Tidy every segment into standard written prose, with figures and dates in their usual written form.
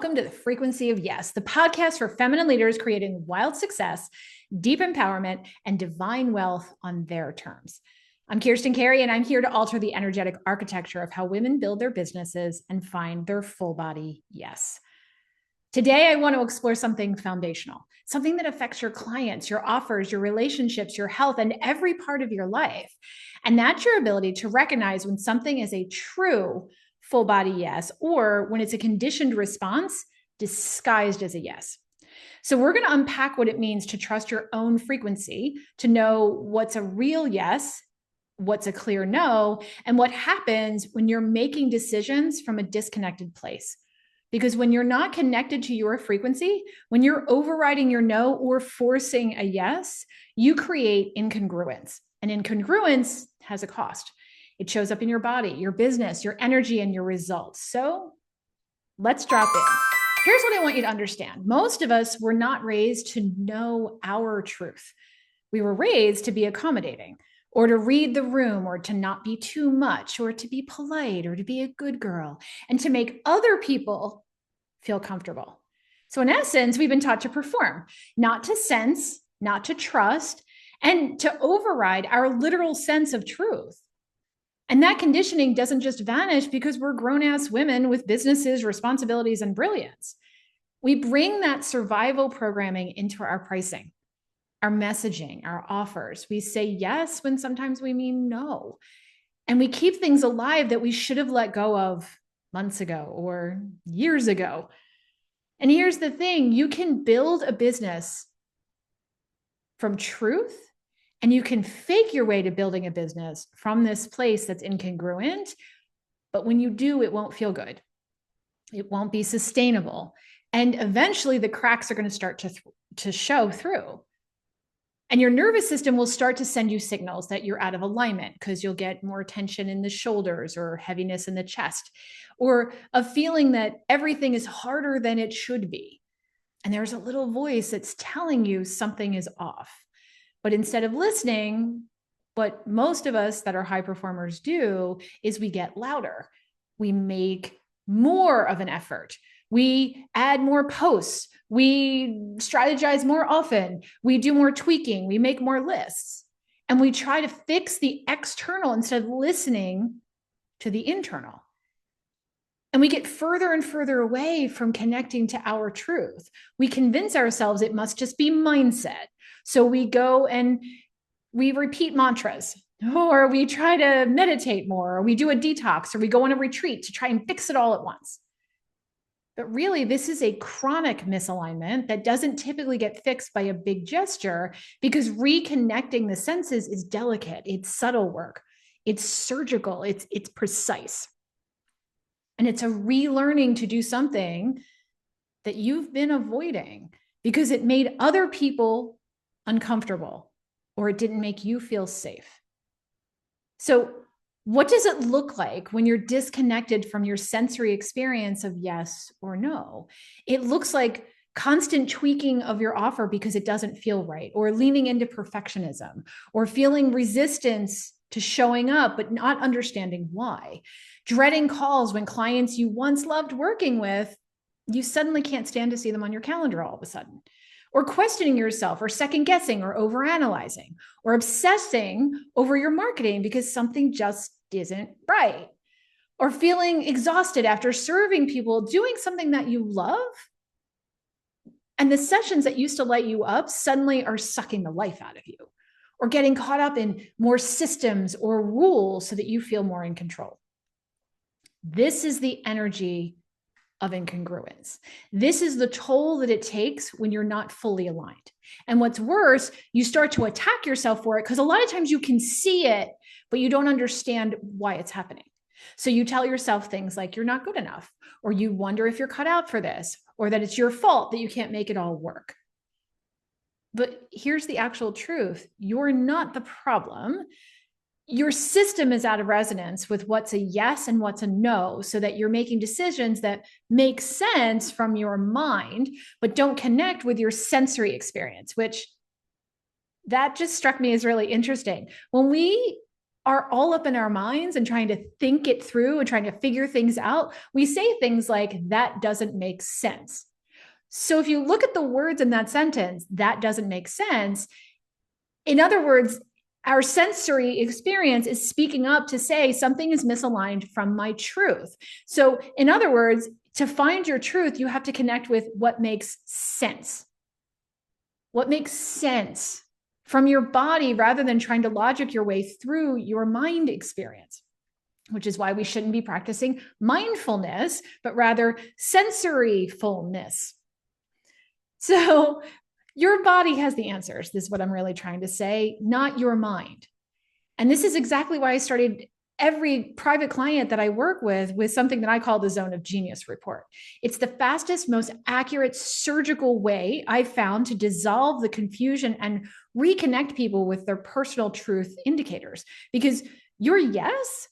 welcome to the Frequency of Yes, the podcast for feminine leaders creating wild success, deep empowerment, and divine wealth on their terms. I'm Kirstin Carey, and I'm here to alter the energetic architecture of how women build their businesses and find their full body yes. Today, I want to explore something foundational, something that affects your clients, your offers, your relationships, your health, and every part of your life. And that's your ability to recognize when something is a true full body yes, or when it's a conditioned response disguised as a yes. So we're going to unpack what it means to trust your own frequency, to know what's a real yes, what's a clear no, and what happens when you're making decisions from a disconnected place. Because when you're not connected to your frequency, when you're overriding your no or forcing a yes, you create incongruence. And incongruence has a cost. It shows up in your body, your business, your energy, and your results. So let's drop in. Here's what I want you to understand. Most of us were not raised to know our truth. We were raised to be accommodating, or to read the room, or to not be too much, or to be polite, or to be a good girl, and to make other people feel comfortable. So in essence, we've been taught to perform, not to sense, not to trust, and to override our literal sense of truth. And that conditioning doesn't just vanish because we're grown-ass women with businesses, responsibilities, and brilliance. We bring that survival programming into our pricing, our messaging, our offers. We say yes when sometimes we mean no. And we keep things alive that we should have let go of months ago or years ago. And here's the thing, you can build a business from truth, and you can fake your way to building a business from this place that's incongruent. But when you do, it won't feel good. It won't be sustainable. And eventually the cracks are going to start to show through. And your nervous system will start to send you signals that you're out of alignment because you'll get more tension in the shoulders or heaviness in the chest, or a feeling that everything is harder than it should be. And there's a little voice that's telling you something is off. But instead of listening, what most of us that are high performers do is we get louder. We make more of an effort. We add more posts. We strategize more often. We do more tweaking. We make more lists. And we try to fix the external instead of listening to the internal. And we get further and further away from connecting to our truth. We convince ourselves it must just be mindset. So we go and we repeat mantras, or we try to meditate more, or we do a detox, or we go on a retreat to try and fix it all at once. But really, this is a chronic misalignment that doesn't typically get fixed by a big gesture, because reconnecting the senses is delicate. It's subtle work. It's surgical. It's precise. And it's a relearning to do something that you've been avoiding because it made other people uncomfortable, or it didn't make you feel safe. So what does it look like when you're disconnected from your sensory experience of yes or no? It looks like constant tweaking of your offer because it doesn't feel right, or leaning into perfectionism, or feeling resistance to showing up, but not understanding why. Dreading calls when clients you once loved working with, you suddenly can't stand to see them on your calendar all of a sudden. Or questioning yourself, or second guessing, or overanalyzing, or obsessing over your marketing because something just isn't right. Or feeling exhausted after serving people, doing something that you love, and the sessions that used to light you up suddenly are sucking the life out of you. Or getting caught up in more systems or rules so that you feel more in control. This is the energy of incongruence. This is the toll that it takes when you're not fully aligned. And what's worse, you start to attack yourself for it because a lot of times you can see it, but you don't understand why it's happening. So you tell yourself things like you're not good enough, or you wonder if you're cut out for this, or that it's your fault that you can't make it all work. But here's the actual truth. You're not the problem. Your system is out of resonance with what's a yes and what's a no, so that you're making decisions that make sense from your mind, but don't connect with your sensory experience, which that just struck me as really interesting. When we are all up in our minds and trying to think it through and trying to figure things out, we say things like, that doesn't make sense. So if you look at the words in that sentence, that doesn't make sense. In other words, our sensory experience is speaking up to say something is misaligned from my truth. So in other words, to find your truth, you have to connect with what makes sense. What makes sense from your body rather than trying to logic your way through your mind experience, which is why we shouldn't be practicing mindfulness, but rather sensory fullness. So your body has the answers. This is what I'm really trying to say, not your mind. And this is exactly why I started every private client that I work with something that I call the Zone of Genius report. It's the fastest, most accurate surgical way I've found to dissolve the confusion and reconnect people with their personal truth indicators. Because your yes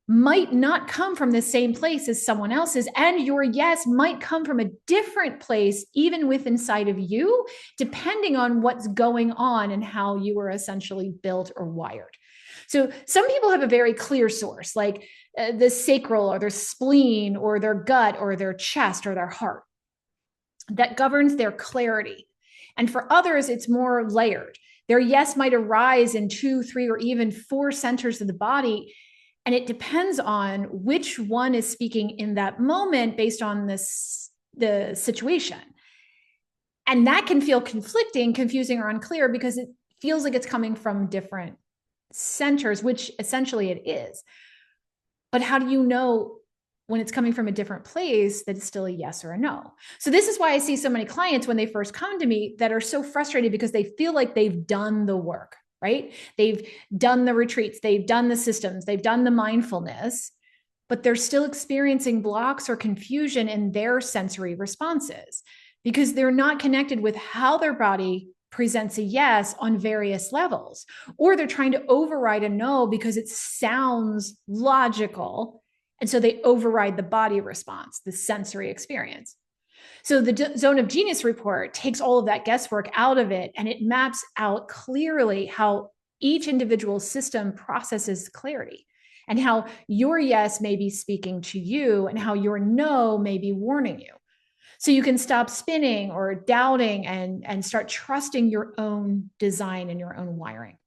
might not come from the same place as someone else's, and your yes might come from a different place, even with inside of you, depending on what's going on and how you were essentially built or wired. So some people have a very clear source, like the sacral or their spleen or their gut or their chest or their heart, that governs their clarity. And for others, it's more layered. Their yes might arise in 2, 3, or even 4 centers of the body. And it depends on which one is speaking in that moment based on the situation. And that can feel conflicting, confusing, or unclear because it feels like it's coming from different centers, which essentially it is. But how do you know when it's coming from a different place that it's still a yes or a no? So this is why I see so many clients when they first come to me that are so frustrated because they feel like they've done the work, right? They've done the retreats, they've done the systems, they've done the mindfulness, but they're still experiencing blocks or confusion in their sensory responses because they're not connected with how their body presents a yes on various levels, or they're trying to override a no because it sounds logical. And so they override the body response, the sensory experience. So the Zone of Genius report takes all of that guesswork out of it, and it maps out clearly how each individual system processes clarity and how your yes may be speaking to you and how your no may be warning you. So you can stop spinning or doubting and start trusting your own design and your own wiring.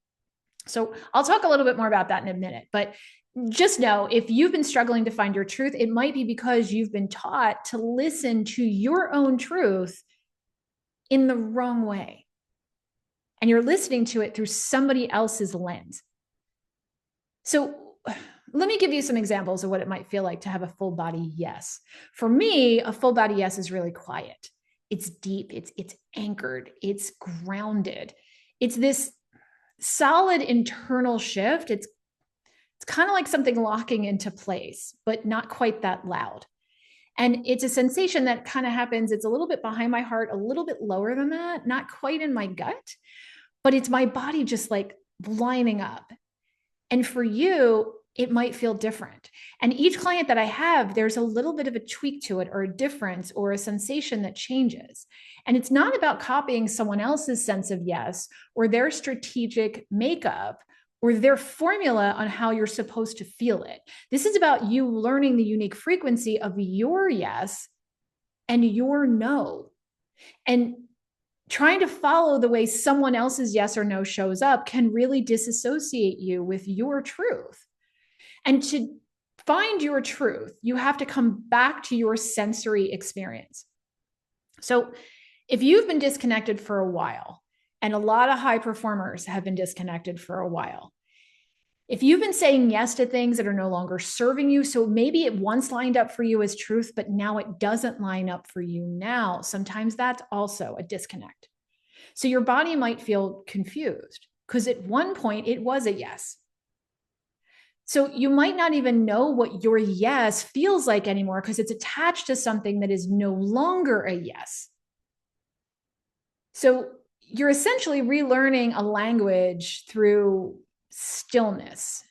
So I'll talk a little bit more about that in a minute, but just know if you've been struggling to find your truth, it might be because you've been taught to listen to your own truth in the wrong way. And you're listening to it through somebody else's lens. So let me give you some examples of what it might feel like to have a full body yes. For me, a full body yes is really quiet. It's deep, it's anchored, it's grounded. It's this solid internal shift. It's kind of like something locking into place, but not quite that loud. And it's a sensation that kind of happens. It's a little bit behind my heart, a little bit lower than that, not quite in my gut, but it's my body just like lining up. And for you, it might feel different. And each client that I have, there's a little bit of a tweak to it or a difference or a sensation that changes. And it's not about copying someone else's sense of yes or their strategic makeup or their formula on how you're supposed to feel it. This is about you learning the unique frequency of your yes and your no. And trying to follow the way someone else's yes or no shows up can really disassociate you with your truth. And to find your truth, you have to come back to your sensory experience. So if you've been disconnected for a while, and a lot of high performers have been disconnected for a while, if you've been saying yes to things that are no longer serving you, so maybe it once lined up for you as truth, but now it doesn't line up for you now, sometimes that's also a disconnect. So your body might feel confused because at one point it was a yes. So you might not even know what your yes feels like anymore because it's attached to something that is no longer a yes. So you're essentially relearning a language through stillness.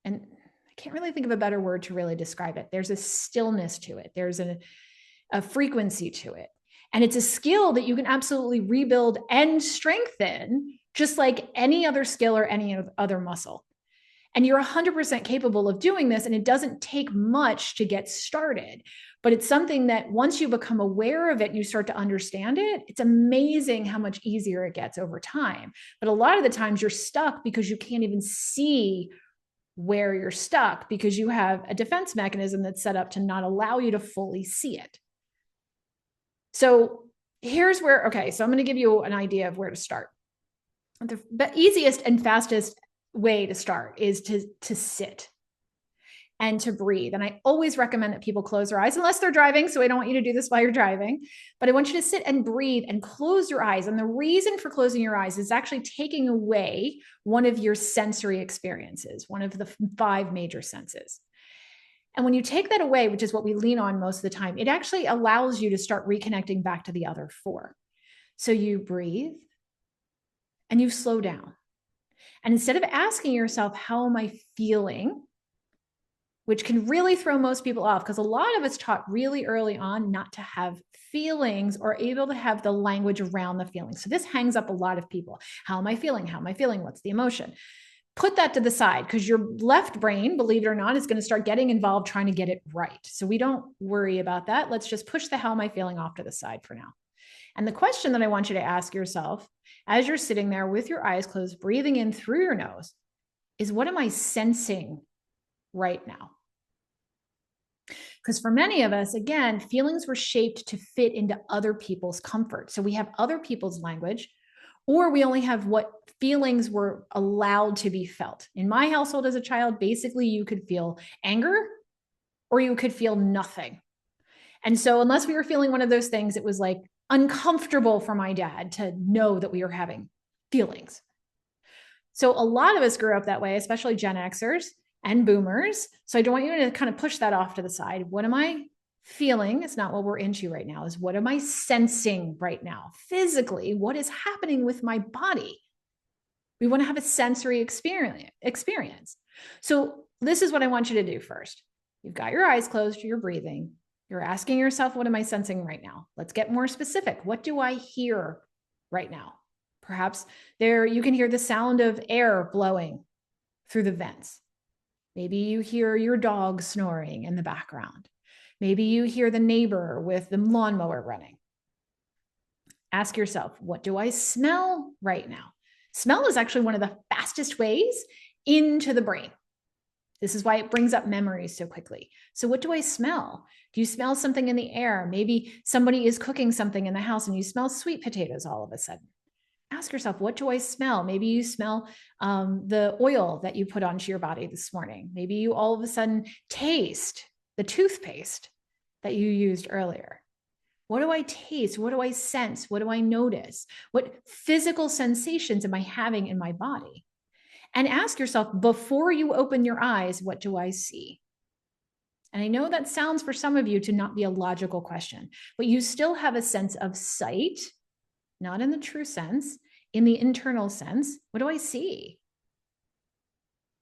And I can't really think of a better word to really describe it. There's a stillness to it. There's a frequency to it. And it's a skill that you can absolutely rebuild and strengthen, just like any other skill or any other muscle. And you're 100% capable of doing this. And it doesn't take much to get started. But it's something that once you become aware of it and you start to understand it, it's amazing how much easier it gets over time. But a lot of the times you're stuck because you can't even see where you're stuck because you have a defense mechanism that's set up to not allow you to fully see it. So here's where, okay, so I'm going to give you an idea of where to start. The easiest and fastest way to start is to sit and to breathe. And I always recommend that people close their eyes unless they're driving. So I don't want you to do this while you're driving, but I want you to sit and breathe and close your eyes. And the reason for closing your eyes is actually taking away one of your sensory experiences, one of the 5 major senses. And when you take that away, which is what we lean on most of the time, it actually allows you to start reconnecting back to the other 4. So you breathe and you slow down. And instead of asking yourself, how am I feeling? Which can really throw most people off because a lot of us taught really early on not to have feelings or able to have the language around the feelings. So this hangs up a lot of people. How am I feeling? How am I feeling? What's the emotion? Put that to the side because your left brain, believe it or not, is going to start getting involved trying to get it right. So we don't worry about that. Let's just push the how am I feeling off to the side for now. And the question that I want you to ask yourself as you're sitting there with your eyes closed, breathing in through your nose, is what am I sensing right now? Because for many of us, again, feelings were shaped to fit into other people's comfort. So we have other people's language, or we only have what feelings were allowed to be felt. In my household as a child, basically you could feel anger or you could feel nothing. And so unless we were feeling one of those things, it was like uncomfortable for my dad to know that we were having feelings. So a lot of us grew up that way, especially Gen Xers and boomers. So I don't want you to kind of push that off to the side. What am I feeling? It's not what we're into right now. Is what am I sensing right now? Physically, what is happening with my body? We want to have a sensory experience. So this is what I want you to do first. You've got your eyes closed, you're breathing. You're asking yourself, what am I sensing right now? Let's get more specific. What do I hear right now? Perhaps there you can hear the sound of air blowing through the vents. Maybe you hear your dog snoring in the background. Maybe you hear the neighbor with the lawnmower running. Ask yourself, what do I smell right now? Smell is actually one of the fastest ways into the brain. This is why it brings up memories so quickly. So what do I smell? Do you smell something in the air? Maybe somebody is cooking something in the house and you smell sweet potatoes all of a sudden. Ask yourself, what do I smell? Maybe you smell the oil that you put onto your body this morning. Maybe you all of a sudden taste the toothpaste that you used earlier. What do I taste? What do I sense? What do I notice? What physical sensations am I having in my body? And ask yourself, before you open your eyes, what do I see? And I know that sounds for some of you to not be a logical question, but you still have a sense of sight, not in the true sense, in the internal sense. What do I see?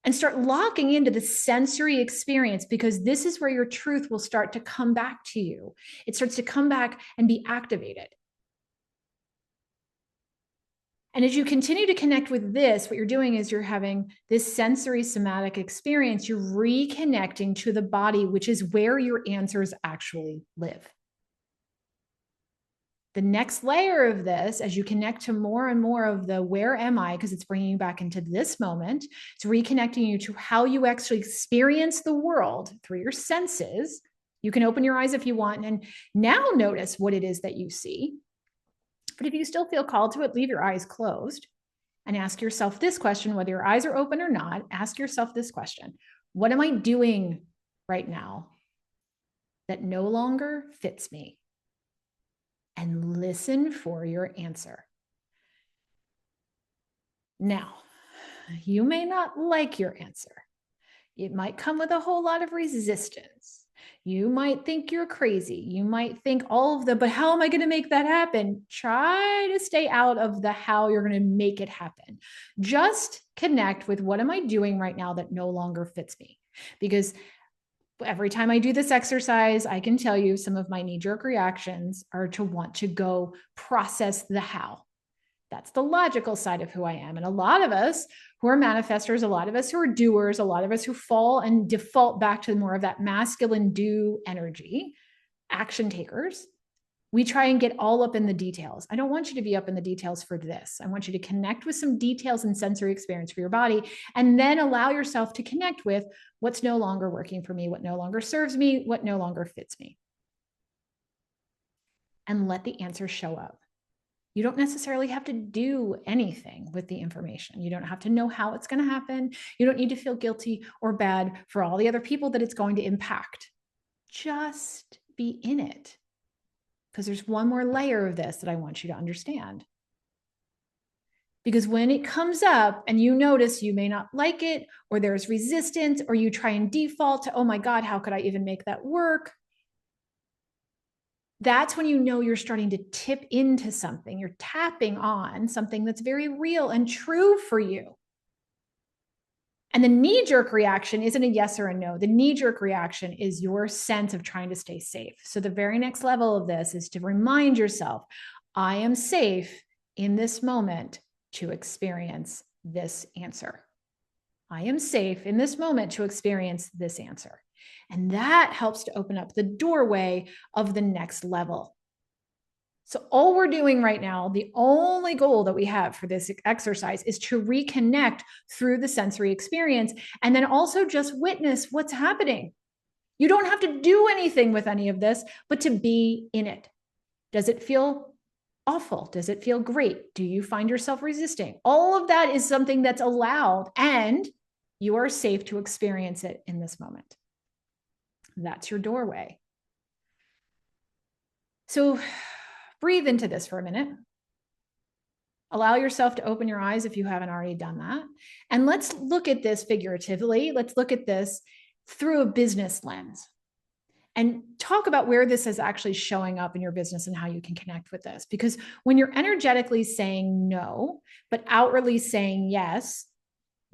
And start locking into the sensory experience, because this is where your truth will start to come back to you. It starts to come back and be activated. And as you continue to connect with this, what you're doing is you're having this sensory somatic experience. You're reconnecting to the body, which is where your answers actually live. The next layer of this, as you connect to more and more of the where am I, because it's bringing you back into this moment, it's reconnecting you to how you actually experience the world through your senses. You can open your eyes if you want and now notice what it is that you see. But if you still feel called to it, leave your eyes closed and ask yourself this question, whether your eyes are open or not. Ask yourself this question: what am I doing right now that no longer fits me? And listen for your answer. Now, you may not like your answer. It might come with a whole lot of resistance. You might think you're crazy. You might think all of the, but how am I going to make that happen? Try to stay out of the how you're going to make it happen. Just connect with what am I doing right now that no longer fits me? Because every time I do this exercise, I can tell you some of my knee-jerk reactions are to want to go process the how. That's the logical side of who I am. And a lot of us who are manifestors, a lot of us who are doers, a lot of us who fall and default back to more of that masculine do energy, action takers, we try and get all up in the details. I don't want you to be up in the details for this. I want you to connect with some details and sensory experience for your body, and then allow yourself to connect with what's no longer working for me, what no longer serves me, what no longer fits me. And let the answer show up. You don't necessarily have to do anything with the information. You don't have to know how it's going to happen. You don't need to feel guilty or bad for all the other people that it's going to impact. Just be in it. Because there's one more layer of this that I want you to understand. Because when it comes up and you notice you may not like it, or there's resistance, or you try and default to, oh my God, how could I even make that work? That's when you know you're starting to tip into something. You're tapping on something that's very real and true for you. And the knee-jerk reaction isn't a yes or a no. The knee-jerk reaction is your sense of trying to stay safe. So the very next level of this is to remind yourself, I am safe in this moment to experience this answer. I am safe in this moment to experience this answer. And that helps to open up the doorway of the next level. So all we're doing right now, the only goal that we have for this exercise is to reconnect through the sensory experience, and then also just witness what's happening. You don't have to do anything with any of this, but to be in it. Does it feel awful? Does it feel great? Do you find yourself resisting? All of that is something that's allowed, and you are safe to experience it in this moment. That's your doorway. So breathe into this for a minute. Allow yourself to open your eyes if you haven't already done that. And let's look at this figuratively. Let's look at this through a business lens and talk about where this is actually showing up in your business and how you can connect with this. Because when you're energetically saying no, but outwardly saying yes,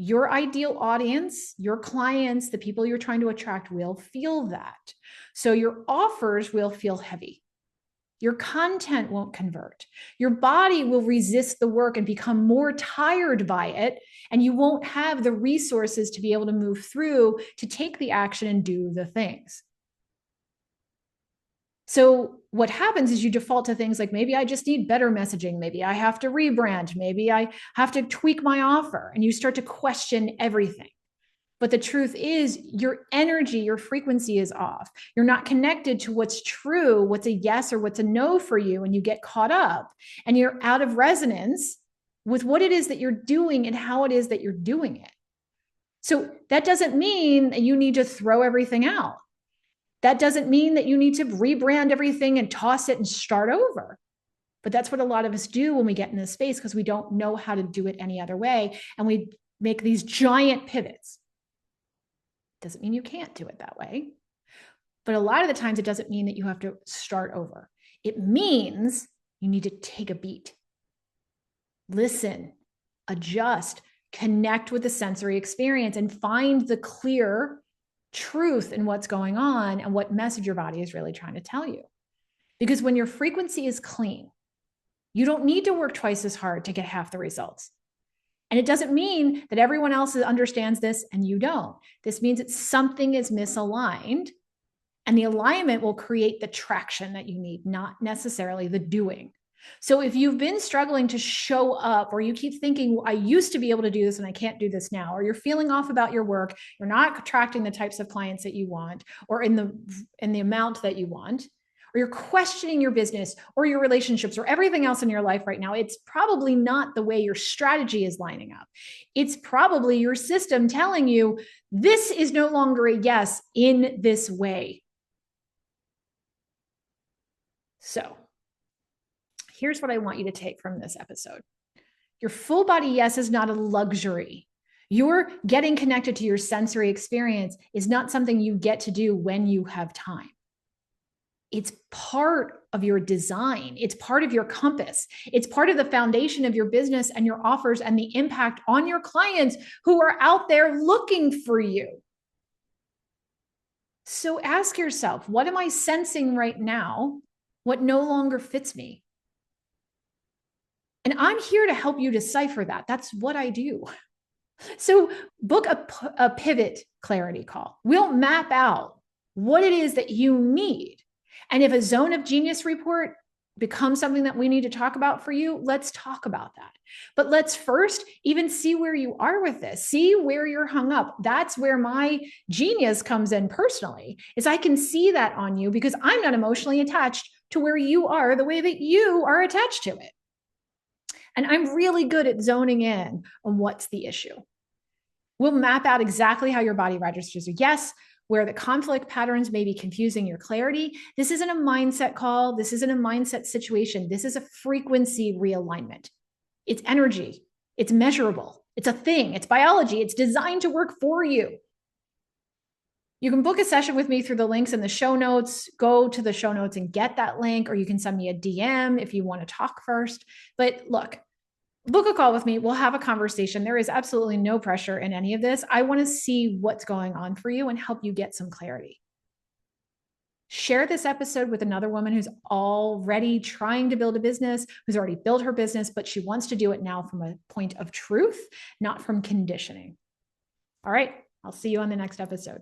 your ideal audience, your clients, the people you're trying to attract will feel that. So your offers will feel heavy. Your content won't convert. Your body will resist the work and become more tired by it, and you won't have the resources to be able to move through to take the action and do the things. So what happens is you default to things like, maybe I just need better messaging. Maybe I have to rebrand. Maybe I have to tweak my offer. And you start to question everything. But the truth is your energy, your frequency is off. You're not connected to what's true, what's a yes or what's a no for you. And you get caught up and you're out of resonance with what it is that you're doing and how it is that you're doing it. So that doesn't mean that you need to throw everything out. That doesn't mean that you need to rebrand everything and toss it and start over. But that's what a lot of us do when we get in this space, because we don't know how to do it any other way. And we make these giant pivots. Doesn't mean you can't do it that way. But a lot of the times it doesn't mean that you have to start over. It means you need to take a beat. Listen, adjust, connect with the sensory experience, and find the clear truth in what's going on and what message your body is really trying to tell you. Because when your frequency is clean, you don't need to work twice as hard to get half the results. And it doesn't mean that everyone else understands this and you don't. This means that something is misaligned, and the alignment will create the traction that you need, not necessarily the doing. So if you've been struggling to show up, or you keep thinking, well, I used to be able to do this and I can't do this now, or you're feeling off about your work, you're not attracting the types of clients that you want, or in the amount that you want, or you're questioning your business or your relationships or everything else in your life right now, it's probably not the way your strategy is lining up. It's probably your system telling you this is no longer a yes in this way. So here's what I want you to take from this episode. Your full body yes is not a luxury. Your getting connected to your sensory experience is not something you get to do when you have time. It's part of your design. It's part of your compass. It's part of the foundation of your business and your offers and the impact on your clients who are out there looking for you. So ask yourself, what am I sensing right now? What no longer fits me? And I'm here to help you decipher that. That's what I do. So book a pivot clarity call. We'll map out what it is that you need. And if a zone of genius report becomes something that we need to talk about for you, let's talk about that. But let's first even see where you are with this, see where you're hung up. That's where my genius comes in personally, is I can see that on you because I'm not emotionally attached to where you are the way that you are attached to it. And I'm really good at zoning in on what's the issue. We'll map out exactly how your body registers a yes, where the conflict patterns may be confusing your clarity. This isn't a mindset call. This isn't a mindset situation. This is a frequency realignment. It's energy. It's measurable. It's a thing. It's biology. It's designed to work for you. You can book a session with me through the links in the show notes. Go to the show notes and get that link, or you can send me a DM if you want to talk first. But look, book a call with me. We'll have a conversation. There is absolutely no pressure in any of this. I want to see what's going on for you and help you get some clarity. Share this episode with another woman who's already trying to build a business, who's already built her business, but she wants to do it now from a point of truth, not from conditioning. All right, I'll see you on the next episode.